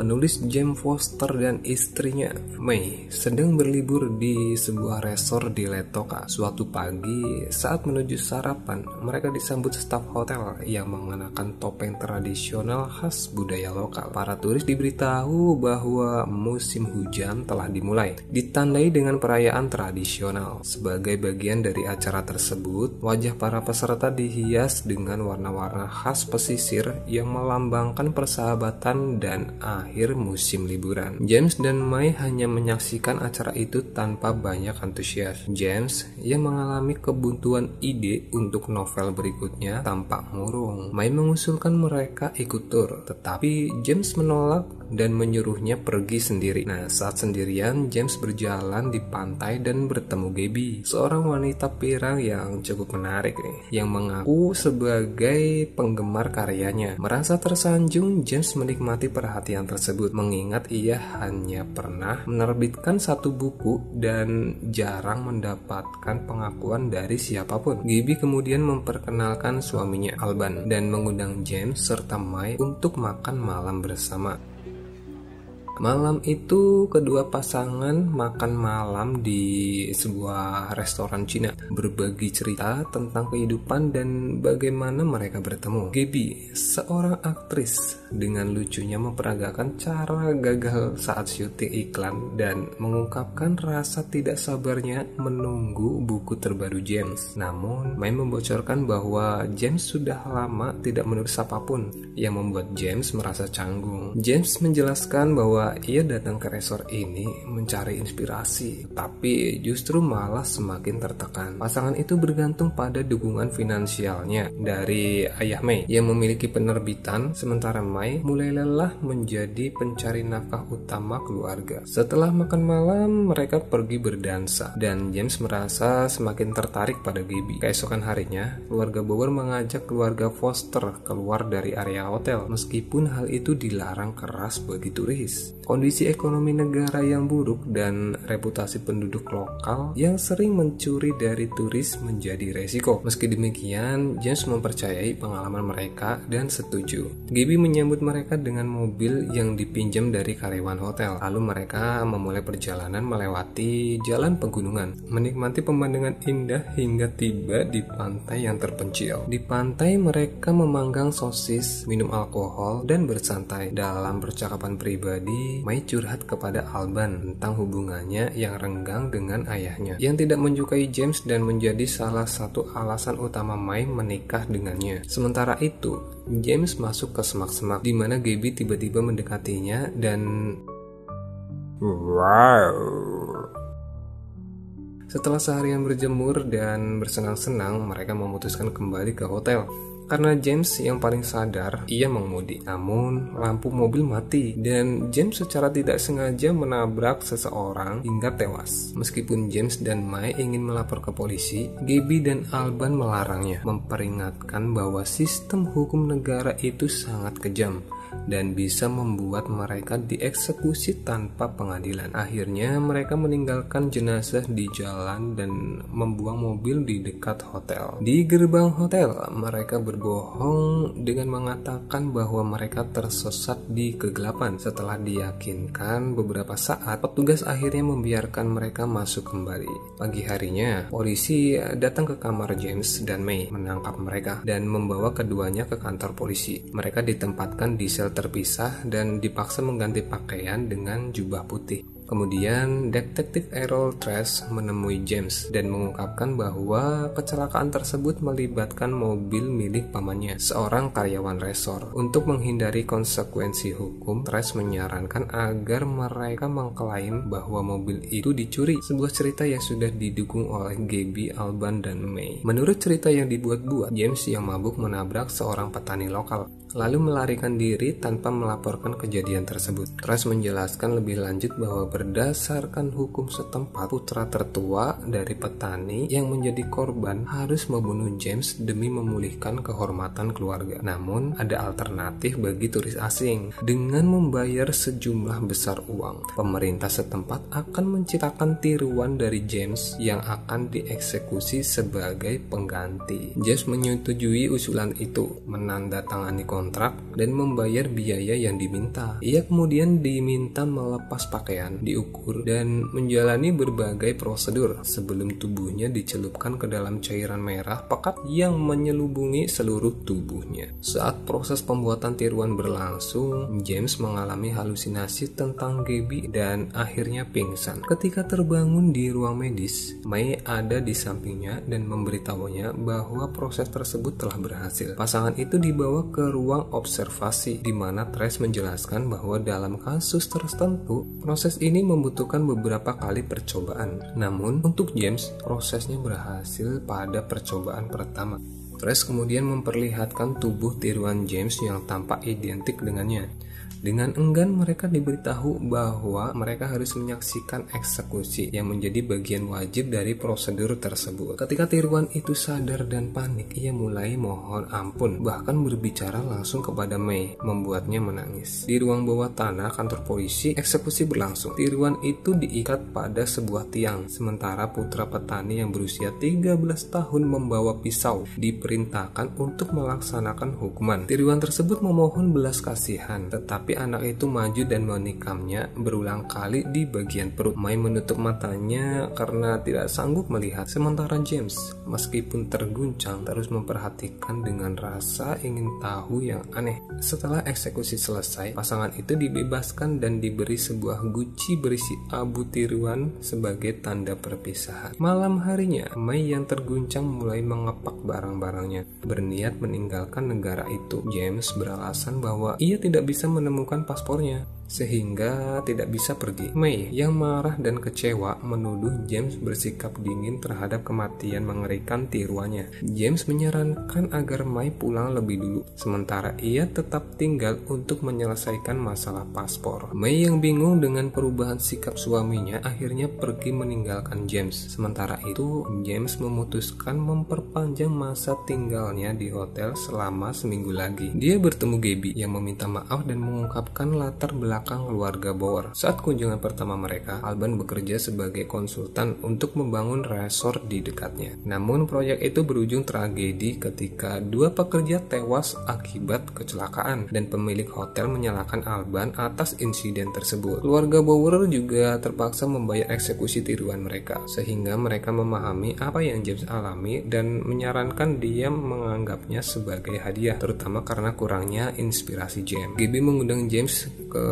Penulis James Foster dan istrinya May sedang berlibur di sebuah resor di Letoka. Suatu pagi saat menuju sarapan, mereka disambut staf hotel yang mengenakan topeng tradisional khas budaya lokal. Para turis diberitahu bahwa musim hujan telah dimulai, ditandai dengan perayaan tradisional. Sebagai bagian dari acara tersebut, wajah para peserta dihias dengan warna-warna khas pesisir yang melambangkan persahabatan dan akhir musim liburan. James dan May hanya menyaksikan acara itu tanpa banyak antusias. James yang mengalami kebuntuan ide untuk novel berikutnya tampak murung. May mengusulkan mereka ikut tur, tetapi James menolak dan menyuruhnya pergi sendiri. Nah, saat sendirian, James berjalan di pantai dan bertemu Gabby, seorang wanita pirang yang cukup menarik nih, yang mengaku sebagai penggemar karyanya. Merasa tersanjung, James menikmati perhatian tersebut, mengingat ia hanya pernah menerbitkan satu buku dan jarang mendapatkan pengakuan dari siapapun. Gabby kemudian memperkenalkan suaminya Alban dan mengundang James serta May untuk makan malam bersama. Malam itu kedua pasangan makan malam di sebuah restoran Cina, berbagi cerita tentang kehidupan dan bagaimana mereka bertemu. Gabby, seorang aktris, dengan lucunya memperagakan cara gagal saat syuting iklan dan mengungkapkan rasa tidak sabarnya menunggu buku terbaru James. Namun, May membocorkan bahwa James sudah lama tidak menulis apapun, yang membuat James merasa canggung. James menjelaskan bahwa ia datang ke resort ini mencari inspirasi, tapi justru malah semakin tertekan. Pasangan itu bergantung pada dukungan finansialnya dari ayah May yang memiliki penerbitan, sementara May mulai lelah menjadi pencari nafkah utama keluarga. Setelah makan malam, mereka pergi berdansa dan James merasa semakin tertarik pada Gabby. Keesokan harinya, keluarga Bauer mengajak keluarga Foster keluar dari area hotel, meskipun hal itu dilarang keras bagi turis. Kondisi ekonomi negara yang buruk dan reputasi penduduk lokal yang sering mencuri dari turis menjadi resiko. Meski demikian, James mempercayai pengalaman mereka dan setuju. Gabby menyambut mereka dengan mobil yang dipinjam dari karyawan hotel. Lalu mereka memulai perjalanan melewati jalan pegunungan, menikmati pemandangan indah hingga tiba di pantai yang terpencil. Di pantai mereka memanggang sosis, minum alkohol, dan bersantai. Dalam percakapan pribadi, May curhat kepada Alban tentang hubungannya yang renggang dengan ayahnya, yang tidak menyukai James dan menjadi salah satu alasan utama May menikah dengannya. Sementara itu, James masuk ke semak-semak di mana Gabby tiba-tiba mendekatinya dan setelah seharian berjemur dan bersenang-senang, mereka memutuskan kembali ke hotel. Karena James yang paling sadar, ia mengemudi. Namun, lampu mobil mati dan James secara tidak sengaja menabrak seseorang hingga tewas. Meskipun James dan May ingin melapor ke polisi, Gabby dan Alban melarangnya, memperingatkan bahwa sistem hukum negara itu sangat kejam dan bisa membuat mereka dieksekusi tanpa pengadilan. Akhirnya mereka meninggalkan jenazah di jalan dan membuang mobil di dekat hotel. Di gerbang hotel, mereka berbohong dengan mengatakan bahwa mereka tersesat di kegelapan. Setelah diyakinkan beberapa saat, petugas akhirnya membiarkan mereka masuk kembali. Pagi harinya, polisi datang ke kamar James dan May, menangkap mereka dan membawa keduanya ke kantor polisi. Mereka ditempatkan di sel terpisah dan dipaksa mengganti pakaian dengan jubah putih. Kemudian, detektif Errol Trace menemui James dan mengungkapkan bahwa kecelakaan tersebut melibatkan mobil milik pamannya, seorang karyawan resor. Untuk menghindari konsekuensi hukum, Trace menyarankan agar mereka mengklaim bahwa mobil itu dicuri, sebuah cerita yang sudah didukung oleh Gabby, Alban, dan May. Menurut cerita yang dibuat-buat, James yang mabuk menabrak seorang petani lokal, lalu melarikan diri tanpa melaporkan kejadian tersebut. Trace menjelaskan lebih lanjut bahwa berdasarkan hukum setempat, putra tertua dari petani yang menjadi korban harus membunuh James demi memulihkan kehormatan keluarga. Namun, ada alternatif bagi turis asing. Dengan membayar sejumlah besar uang, pemerintah setempat akan menciptakan tiruan dari James yang akan dieksekusi sebagai pengganti. James menyetujui usulan itu, menandatangani kontrak kontrak dan membayar biaya yang diminta. Ia kemudian diminta melepas pakaian, diukur, dan menjalani berbagai prosedur sebelum tubuhnya dicelupkan ke dalam cairan merah pekat yang menyelubungi seluruh tubuhnya. Saat proses pembuatan tiruan berlangsung, James mengalami halusinasi tentang Gabby dan akhirnya pingsan. Ketika terbangun di ruang medis, May ada di sampingnya dan memberitahunya bahwa proses tersebut telah berhasil. Pasangan itu dibawa ke ruang observasi di mana Trace menjelaskan bahwa dalam kasus tertentu proses ini membutuhkan beberapa kali percobaan. Namun untuk James, prosesnya berhasil pada percobaan pertama. Trace kemudian memperlihatkan tubuh tiruan James yang tampak identik dengannya. Dengan enggan mereka diberitahu bahwa mereka harus menyaksikan eksekusi yang menjadi bagian wajib dari prosedur tersebut. Ketika tiruan itu sadar dan panik, ia mulai mohon ampun, bahkan berbicara langsung kepada May, membuatnya menangis. Di ruang bawah tanah kantor polisi, eksekusi berlangsung. Tiruan itu diikat pada sebuah tiang, sementara putra petani yang berusia 13 tahun membawa pisau diperintahkan untuk melaksanakan hukuman. Tiruan tersebut memohon belas kasihan, tetapi anak itu maju dan menikamnya berulang kali di bagian perut. May menutup matanya karena tidak sanggup melihat. Sementara James, meskipun terguncang, terus memperhatikan dengan rasa ingin tahu yang aneh. Setelah eksekusi selesai, pasangan itu dibebaskan dan diberi sebuah guci berisi abu tiruan sebagai tanda perpisahan. Malam harinya, May yang terguncang mulai mengepak barang-barangnya, berniat meninggalkan negara itu. James beralasan bahwa ia tidak bisa menemukan paspornya sehingga tidak bisa pergi. May yang marah dan kecewa menuduh James bersikap dingin terhadap kematian mengerikan tiruannya. James menyarankan agar May pulang lebih dulu, sementara ia tetap tinggal untuk menyelesaikan masalah paspor. May yang bingung dengan perubahan sikap suaminya akhirnya pergi meninggalkan James. Sementara itu, James memutuskan memperpanjang masa tinggalnya di hotel selama seminggu lagi. Dia bertemu Gabby yang meminta maaf dan mengungkapkan latar belakang keluarga Bauer. Saat kunjungan pertama mereka, Alban bekerja sebagai konsultan untuk membangun resort di dekatnya. Namun proyek itu berujung tragedi ketika dua pekerja tewas akibat kecelakaan dan pemilik hotel menyalahkan Alban atas insiden tersebut. Keluarga Bauer juga terpaksa membayar eksekusi tiruan mereka, sehingga mereka memahami apa yang James alami dan menyarankan dia menganggapnya sebagai hadiah, terutama karena kurangnya inspirasi James. Gabby mengundang James ke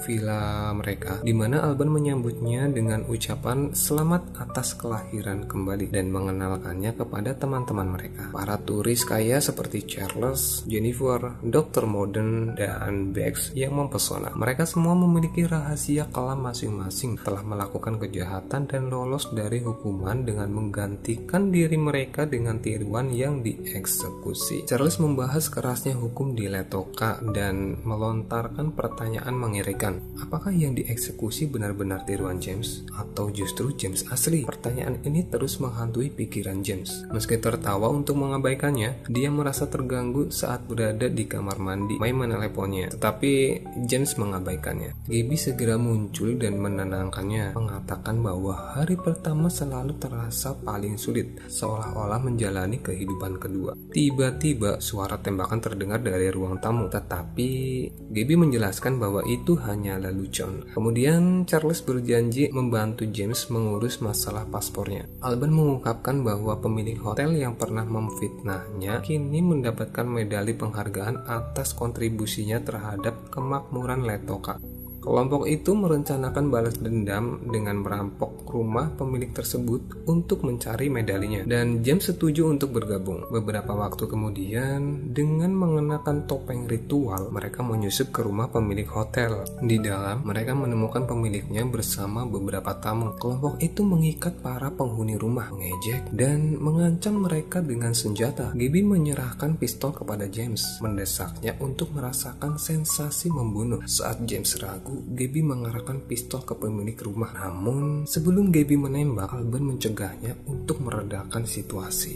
villa mereka, di mana Alban menyambutnya dengan ucapan selamat atas kelahiran kembali dan mengenalkannya kepada teman-teman mereka. Para turis kaya seperti Charles, Jennifer, Dr. Modern, dan Bex yang mempesona. Mereka semua memiliki rahasia kelam masing-masing, telah melakukan kejahatan dan lolos dari hukuman dengan menggantikan diri mereka dengan tiruan yang dieksekusi. Charles membahas kerasnya hukum di Letoka dan melontarkan pertanyaan mengerikan. Apakah yang dieksekusi benar-benar tiruan James atau justru James asli? Pertanyaan ini terus menghantui pikiran James. Meski tertawa untuk mengabaikannya, dia merasa terganggu saat berada di kamar mandi. May meneleponnya, tetapi James mengabaikannya. Gabby segera muncul dan menenangkannya, mengatakan bahwa hari pertama selalu terasa paling sulit, seolah-olah menjalani kehidupan kedua. Tiba-tiba suara tembakan terdengar dari ruang tamu, tetapi Gabby menjelaskan bahwa itu hanyalah lelucon. Kemudian Charles berjanji membantu James mengurus masalah paspornya. Alban mengungkapkan bahwa pemilik hotel yang pernah memfitnahnya kini mendapatkan medali penghargaan atas kontribusinya terhadap kemakmuran Letoka. Kelompok itu merencanakan balas dendam dengan merampok rumah pemilik tersebut untuk mencari medalinya, dan James setuju untuk bergabung. Beberapa waktu kemudian, dengan mengenakan topeng ritual, mereka menyusup ke rumah pemilik hotel. Di dalam, mereka menemukan pemiliknya bersama beberapa tamu. Kelompok itu mengikat para penghuni rumah, mengejek, dan mengancam mereka dengan senjata. Gabby menyerahkan pistol kepada James, mendesaknya untuk merasakan sensasi membunuh. Saat James ragu, Gabby mengarahkan pistol ke pemilik rumah. Namun, sebelum Gabby menembak, Alban mencegahnya untuk meredakan situasi.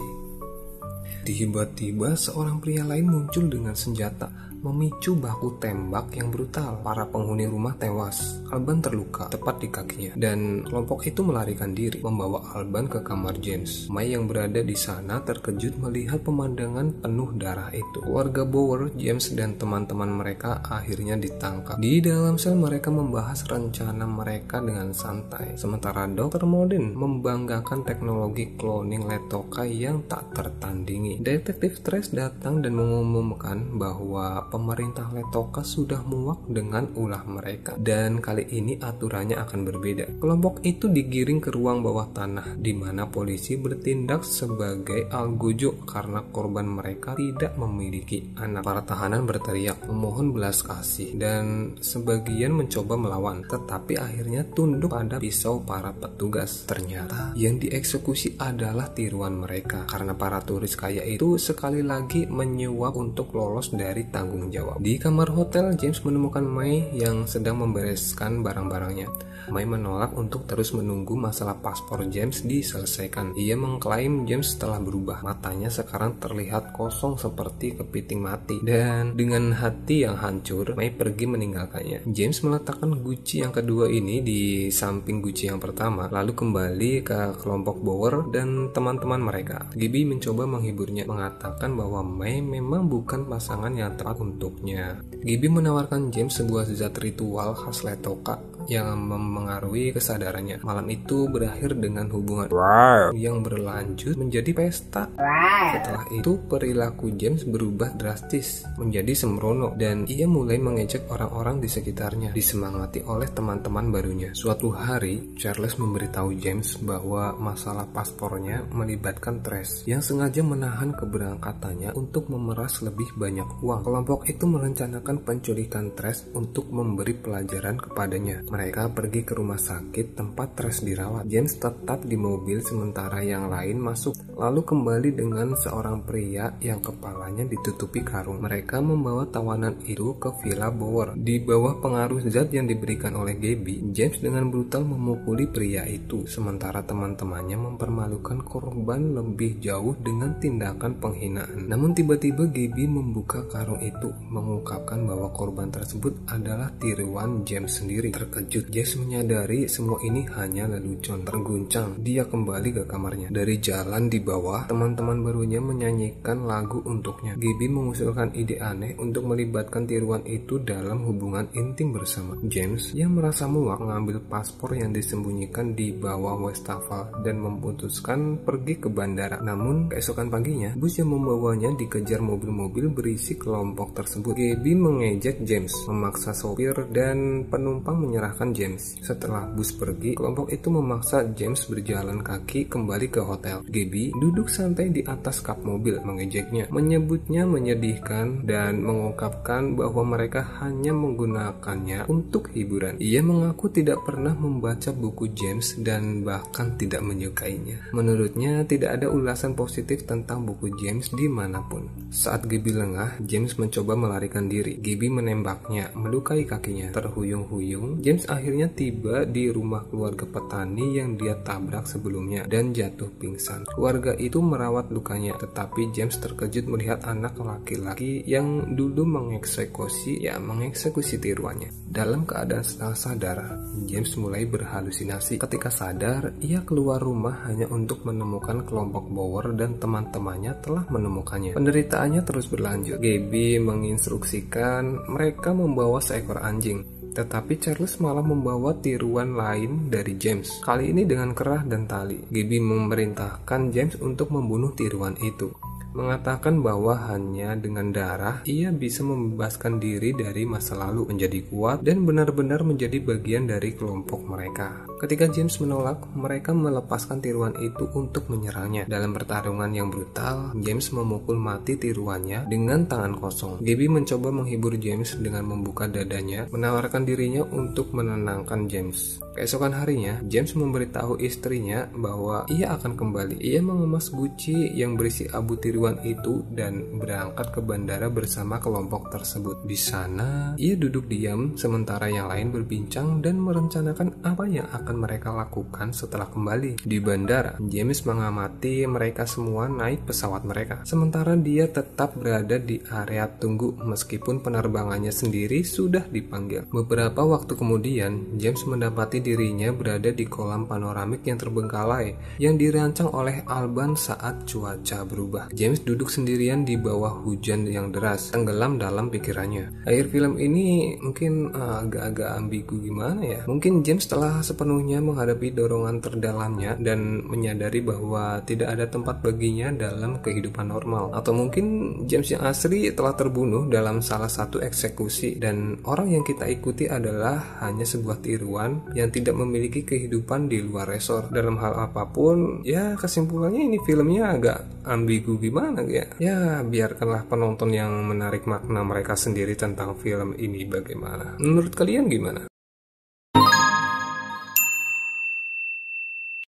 Tiba-tiba seorang pria lain muncul dengan senjata. memicu baku tembak yang brutal. Para penghuni rumah tewas, Alban terluka tepat di kakinya, dan kelompok itu melarikan diri membawa Alban ke kamar James. May yang berada di sana terkejut melihat pemandangan penuh darah itu. Keluarga Bower, James dan teman-teman mereka akhirnya ditangkap. Di dalam sel mereka membahas rencana mereka dengan santai, sementara Dr. Modin membanggakan teknologi cloning Letoka yang tak tertandingi. Detektif Trace datang dan mengumumkan bahwa pemerintah Letoka sudah muak dengan ulah mereka, dan kali ini aturannya akan berbeda. Kelompok itu digiring ke ruang bawah tanah di mana polisi bertindak sebagai algojo karena korban mereka tidak memiliki anak. Para tahanan berteriak memohon belas kasih dan sebagian mencoba melawan, tetapi akhirnya tunduk pada pisau para petugas. Ternyata yang dieksekusi adalah tiruan mereka karena para turis kaya itu sekali lagi menyuap untuk lolos dari tanggung jawab. Di kamar hotel, James menemukan May yang sedang membereskan barang-barangnya. May menolak untuk terus menunggu masalah paspor James diselesaikan. Ia mengklaim James telah berubah. Matanya sekarang terlihat kosong seperti kepiting mati. Dan dengan hati yang hancur, May pergi meninggalkannya. James meletakkan Gucci yang kedua ini di samping Gucci yang pertama, lalu kembali ke kelompok Bower dan teman-teman mereka. Gibby mencoba menghiburnya, mengatakan bahwa May memang bukan pasangan yang tepat untuknya. Gibby menawarkan James sebuah zat ritual khas Letoka yang mempengaruhi kesadarannya. Malam itu berakhir dengan hubungan yang berlanjut menjadi pesta. Setelah itu perilaku James berubah drastis menjadi sembrono dan ia mulai mengejek orang-orang di sekitarnya, disemangati oleh teman-teman barunya. Suatu hari Charles memberitahu James bahwa masalah paspornya melibatkan Trace yang sengaja menahan keberangkatannya untuk memeras lebih banyak uang. Kelompok itu merencanakan penculikan Trace untuk memberi pelajaran kepadanya. Mereka pergi ke rumah sakit tempat Trace dirawat. James tetap di mobil sementara yang lain masuk, lalu kembali dengan seorang pria yang kepalanya ditutupi karung. Mereka membawa tawanan itu ke Villa Bower. Di bawah pengaruh zat yang diberikan oleh Gabby, James dengan brutal memukuli pria itu, sementara teman-temannya mempermalukan korban lebih jauh dengan tindakan penghinaan. Namun tiba-tiba Gabby membuka karung itu, mengungkapkan bahwa korban tersebut adalah tiruan James sendiri. Terkejut, James menyadari semua ini hanya lelucon. Terguncang, dia kembali ke kamarnya. Dari jalan di bawah, teman-teman barunya menyanyikan lagu untuknya. Gibby mengusulkan ide aneh untuk melibatkan tiruan itu dalam hubungan intim bersama. James yang merasa muak mengambil paspor yang disembunyikan di bawah wastafel dan memutuskan pergi ke bandara. Namun keesokan paginya, bus yang membawanya dikejar mobil-mobil berisi kelompok tersebut. Gibby mengejek James, memaksa sopir dan penumpang menyerahkan James. Setelah bus pergi, kelompok itu memaksa James berjalan kaki kembali ke hotel. Gibby duduk santai di atas kap mobil, mengejeknya, menyebutnya menyedihkan dan mengungkapkan bahwa mereka hanya menggunakannya untuk hiburan. Ia mengaku tidak pernah membaca buku James dan bahkan tidak menyukainya. Menurutnya tidak ada ulasan positif tentang buku James dimanapun. Saat Gibby lengah, James mencoba melarikan diri. Gibby menembaknya, melukai kakinya. Terhuyung-huyung, James akhirnya tiba di rumah keluarga petani yang dia tabrak sebelumnya dan jatuh pingsan. Keluarga itu merawat lukanya, tetapi James terkejut melihat anak laki-laki yang dulu mengeksekusi tiruannya. Dalam keadaan setengah sadar, James mulai berhalusinasi. Ketika sadar, ia keluar rumah hanya untuk menemukan kelompok Bower dan teman-temannya telah menemukannya. Penderitaannya terus berlanjut. Gabby menginstruksikan mereka membawa seekor anjing, tetapi Charles malah membawa tiruan lain dari James, kali ini dengan kerah dan tali. Gibby memerintahkan James untuk membunuh tiruan itu, mengatakan bahwa hanya dengan darah ia bisa membebaskan diri dari masa lalu, menjadi kuat dan benar-benar menjadi bagian dari kelompok mereka. Ketika James menolak, mereka melepaskan tiruan itu untuk menyerangnya. Dalam pertarungan yang brutal, James memukul mati tiruannya dengan tangan kosong. Gibby mencoba menghibur James dengan membuka dadanya, menawarkan dirinya untuk menenangkan James. Keesokan harinya, James memberitahu istrinya bahwa ia akan kembali. Ia mengemas Gucci yang berisi abu tiruan tiruan itu dan berangkat ke bandara bersama kelompok tersebut. Di sana, ia duduk diam sementara yang lain berbincang dan merencanakan apa yang akan mereka lakukan setelah kembali. Di bandara, James mengamati mereka semua naik pesawat mereka, sementara dia tetap berada di area tunggu meskipun penerbangannya sendiri sudah dipanggil. Beberapa waktu kemudian, James mendapati dirinya berada di kolam panoramik yang terbengkalai yang dirancang oleh Alban saat cuaca berubah. James duduk sendirian di bawah hujan yang deras, tenggelam dalam pikirannya. Akhir film ini mungkin agak-agak ambigu gimana ya. Mungkin James telah sepenuhnya menghadapi dorongan terdalamnya dan menyadari bahwa tidak ada tempat baginya dalam kehidupan normal. Atau mungkin James yang asli telah terbunuh dalam salah satu eksekusi dan orang yang kita ikuti adalah hanya sebuah tiruan yang tidak memiliki kehidupan di luar resor. Dalam hal apapun, ya kesimpulannya ini filmnya agak ambigu gimana ya. Ya biarkanlah penonton yang menarik makna mereka sendiri tentang film ini bagaimana. Menurut kalian gimana?